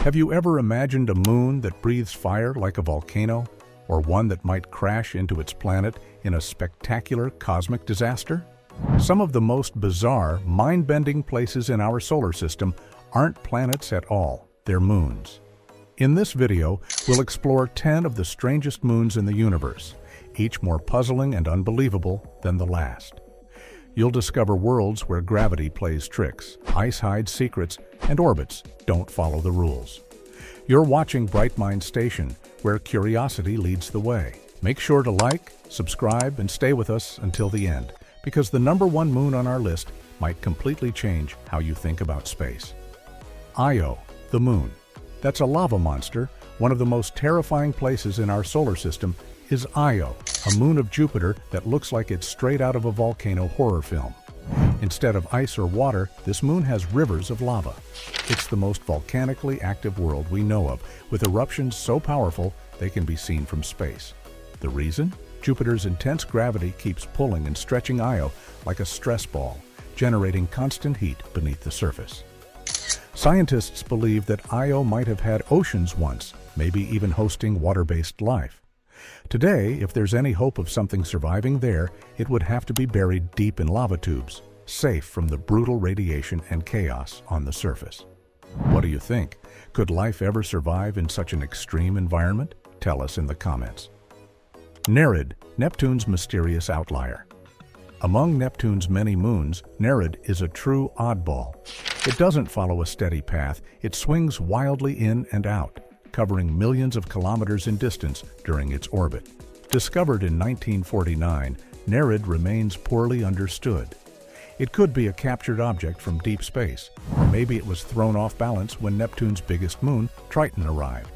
Have you ever imagined a moon that breathes fire like a volcano, or one that might crash into its planet in a spectacular cosmic disaster? Some of the most bizarre, mind-bending places in our solar system aren't planets at all, they're moons. In this video, we'll explore 10 of the strangest moons in the universe, each more puzzling and unbelievable than the last. You'll discover worlds where gravity plays tricks, ice hides secrets, and orbits don't follow the rules. You're watching Bright Mind Station, where curiosity leads the way. Make sure to like, subscribe, and stay with us until the end, because the #1 moon on our list might completely change how you think about space. Io, the moon. That's a lava monster. One of the most terrifying places in our solar system is Io, a moon of Jupiter that looks like it's straight out of a volcano horror film. Instead of ice or water, this moon has rivers of lava. It's the most volcanically active world we know of, with eruptions so powerful they can be seen from space. The reason? Jupiter's intense gravity keeps pulling and stretching Io like a stress ball, generating constant heat beneath the surface. Scientists believe that Io might have had oceans once, maybe even hosting water-based life. Today, if there's any hope of something surviving there, it would have to be buried deep in lava tubes, safe from the brutal radiation and chaos on the surface. What do you think? Could life ever survive in such an extreme environment? Tell us in the comments. Nereid, Neptune's mysterious outlier. Among Neptune's many moons, Nereid is a true oddball. It doesn't follow a steady path, it swings wildly in and out, covering millions of kilometers in distance during its orbit. Discovered in 1949, Nereid remains poorly understood. It could be a captured object from deep space, or maybe it was thrown off balance when Neptune's biggest moon, Triton, arrived.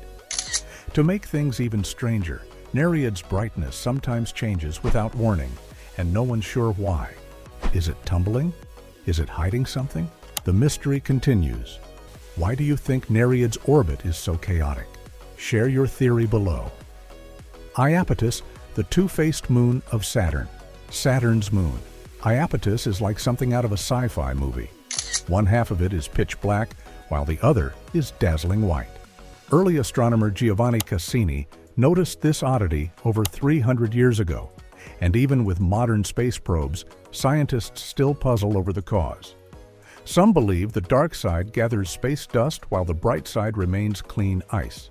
To make things even stranger, Nereid's brightness sometimes changes without warning, and no one's sure why. Is it tumbling? Is it hiding something? The mystery continues. Why do you think Nereid's orbit is so chaotic? Share your theory below. Iapetus, the two-faced moon of Saturn. Saturn's moon. Iapetus is like something out of a sci-fi movie. One half of it is pitch black, while the other is dazzling white. Early astronomer Giovanni Cassini noticed this oddity over 300 years ago, and even with modern space probes, scientists still puzzle over the cause. Some believe the dark side gathers space dust while the bright side remains clean ice.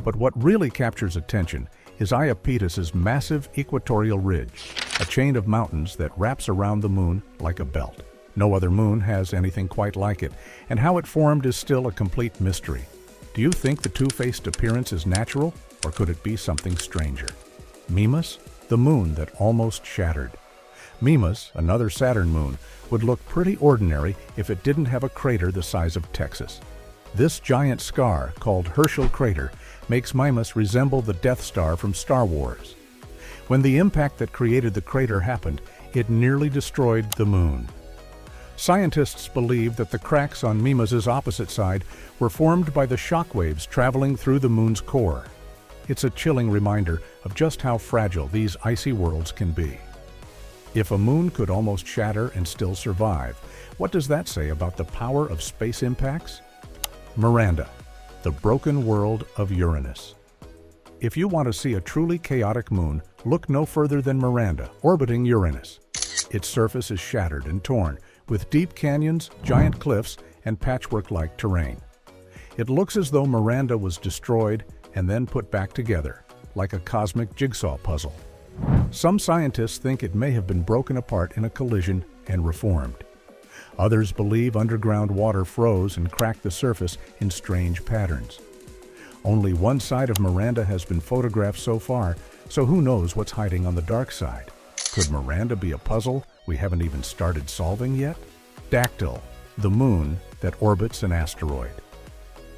But what really captures attention is Iapetus's massive equatorial ridge, a chain of mountains that wraps around the moon like a belt. No other moon has anything quite like it, and how it formed is still a complete mystery. Do you think the two-faced appearance is natural, or could it be something stranger? Mimas, the moon that almost shattered. Mimas, another Saturn moon, would look pretty ordinary if it didn't have a crater the size of Texas. This giant scar, called Herschel Crater, makes Mimas resemble the Death Star from Star Wars. When the impact that created the crater happened, it nearly destroyed the moon. Scientists believe that the cracks on Mimas's opposite side were formed by the shock waves traveling through the moon's core. It's a chilling reminder of just how fragile these icy worlds can be. If a moon could almost shatter and still survive, what does that say about the power of space impacts? Miranda, the broken world of Uranus. If you want to see a truly chaotic moon, look no further than Miranda, orbiting Uranus. Its surface is shattered and torn, with deep canyons, giant cliffs, and patchwork-like terrain. It looks as though Miranda was destroyed and then put back together, like a cosmic jigsaw puzzle. Some scientists think it may have been broken apart in a collision and reformed. Others believe underground water froze and cracked the surface in strange patterns. Only one side of Miranda has been photographed so far, so who knows what's hiding on the dark side? Could Miranda be a puzzle we haven't even started solving yet? Dactyl, the moon that orbits an asteroid.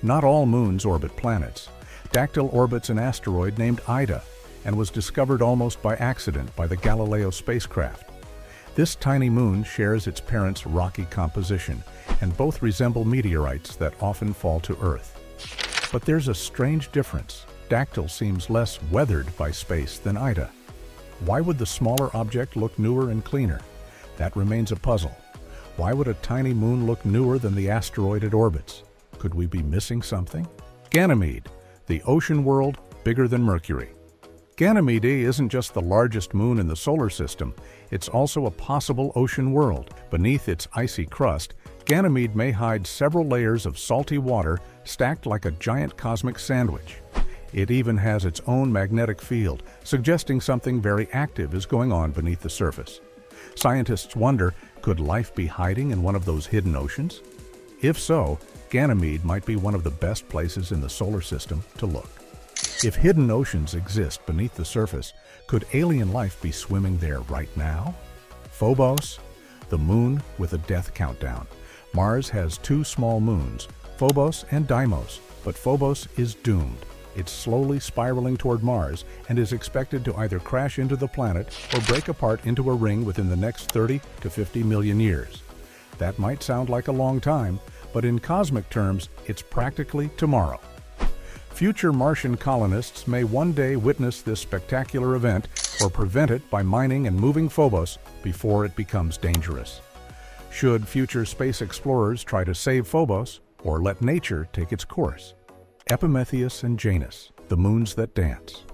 Not all moons orbit planets. Dactyl orbits an asteroid named Ida, and was discovered almost by accident by the Galileo spacecraft. This tiny moon shares its parents' rocky composition, and both resemble meteorites that often fall to Earth. But there's a strange difference. Dactyl seems less weathered by space than Ida. Why would the smaller object look newer and cleaner? That remains a puzzle. Why would a tiny moon look newer than the asteroid it orbits? Could we be missing something? Ganymede, the ocean world bigger than Mercury. Ganymede isn't just the largest moon in the solar system, it's also a possible ocean world. Beneath its icy crust, Ganymede may hide several layers of salty water stacked like a giant cosmic sandwich. It even has its own magnetic field, suggesting something very active is going on beneath the surface. Scientists wonder, could life be hiding in one of those hidden oceans? If so, Ganymede might be one of the best places in the solar system to look. If hidden oceans exist beneath the surface, could alien life be swimming there right now? Phobos, the moon with a death countdown. Mars has two small moons, Phobos and Deimos, but Phobos is doomed. It's slowly spiraling toward Mars and is expected to either crash into the planet or break apart into a ring within the next 30 to 50 million years. That might sound like a long time, but in cosmic terms, it's practically tomorrow. Future Martian colonists may one day witness this spectacular event or prevent it by mining and moving Phobos before it becomes dangerous. Should future space explorers try to save Phobos or let nature take its course? Epimetheus and Janus, the moons that dance.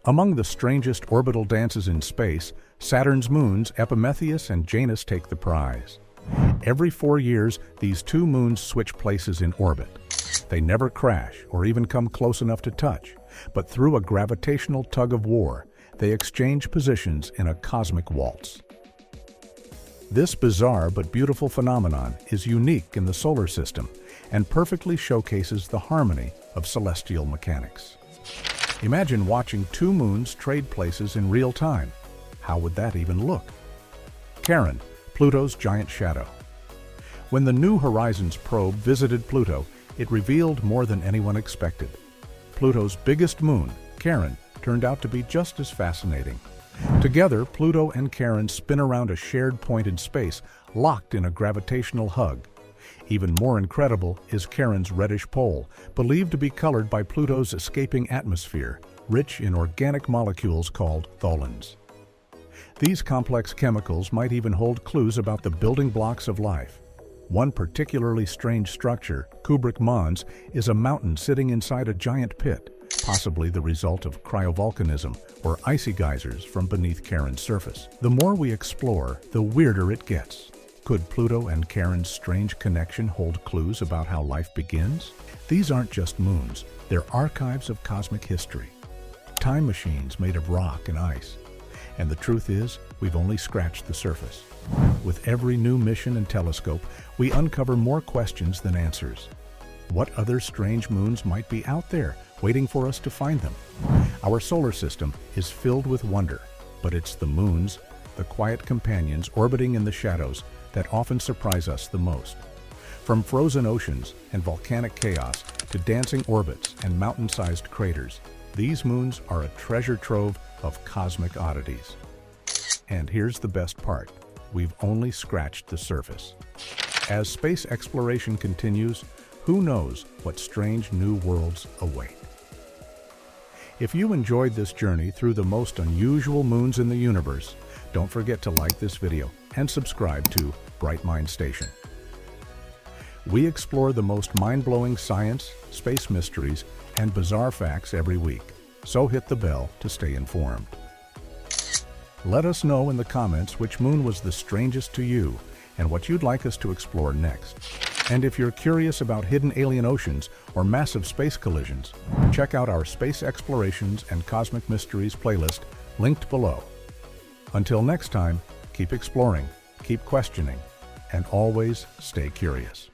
Among the strangest orbital dances in space, Saturn's moons Epimetheus and Janus take the prize. Every 4 years, these two moons switch places in orbit. They never crash or even come close enough to touch, but through a gravitational tug-of-war, they exchange positions in a cosmic waltz. This bizarre but beautiful phenomenon is unique in the solar system and perfectly showcases the harmony of celestial mechanics. Imagine watching two moons trade places in real time. How would that even look? Charon, Pluto's giant shadow. When the New Horizons probe visited Pluto, it revealed more than anyone expected. Pluto's biggest moon, Charon, turned out to be just as fascinating. Together, Pluto and Charon spin around a shared point in space, locked in a gravitational hug. Even more incredible is Charon's reddish pole, believed to be colored by Pluto's escaping atmosphere, rich in organic molecules called tholins. These complex chemicals might even hold clues about the building blocks of life. One particularly strange structure, Kubrick Mons, is a mountain sitting inside a giant pit, possibly the result of cryovolcanism or icy geysers from beneath Charon's surface. The more we explore, the weirder it gets. Could Pluto and Charon's strange connection hold clues about how life begins? These aren't just moons, they're archives of cosmic history. Time machines made of rock and ice. And the truth is, we've only scratched the surface. With every new mission and telescope, we uncover more questions than answers. What other strange moons might be out there, waiting for us to find them? Our solar system is filled with wonder, but it's the moons, the quiet companions orbiting in the shadows, that often surprise us the most. From frozen oceans and volcanic chaos to dancing orbits and mountain-sized craters, these moons are a treasure trove of cosmic oddities. And here's the best part. We've only scratched the surface. As space exploration continues, who knows what strange new worlds await. If you enjoyed this journey through the most unusual moons in the universe, don't forget to like this video and subscribe to Bright Mind Station. We explore the most mind-blowing science, space mysteries, and bizarre facts every week, so hit the bell to stay informed. Let us know in the comments which moon was the strangest to you and what you'd like us to explore next. And if you're curious about hidden alien oceans or massive space collisions, check out our Space Explorations and Cosmic Mysteries playlist linked below. Until next time, keep exploring, keep questioning, and always stay curious.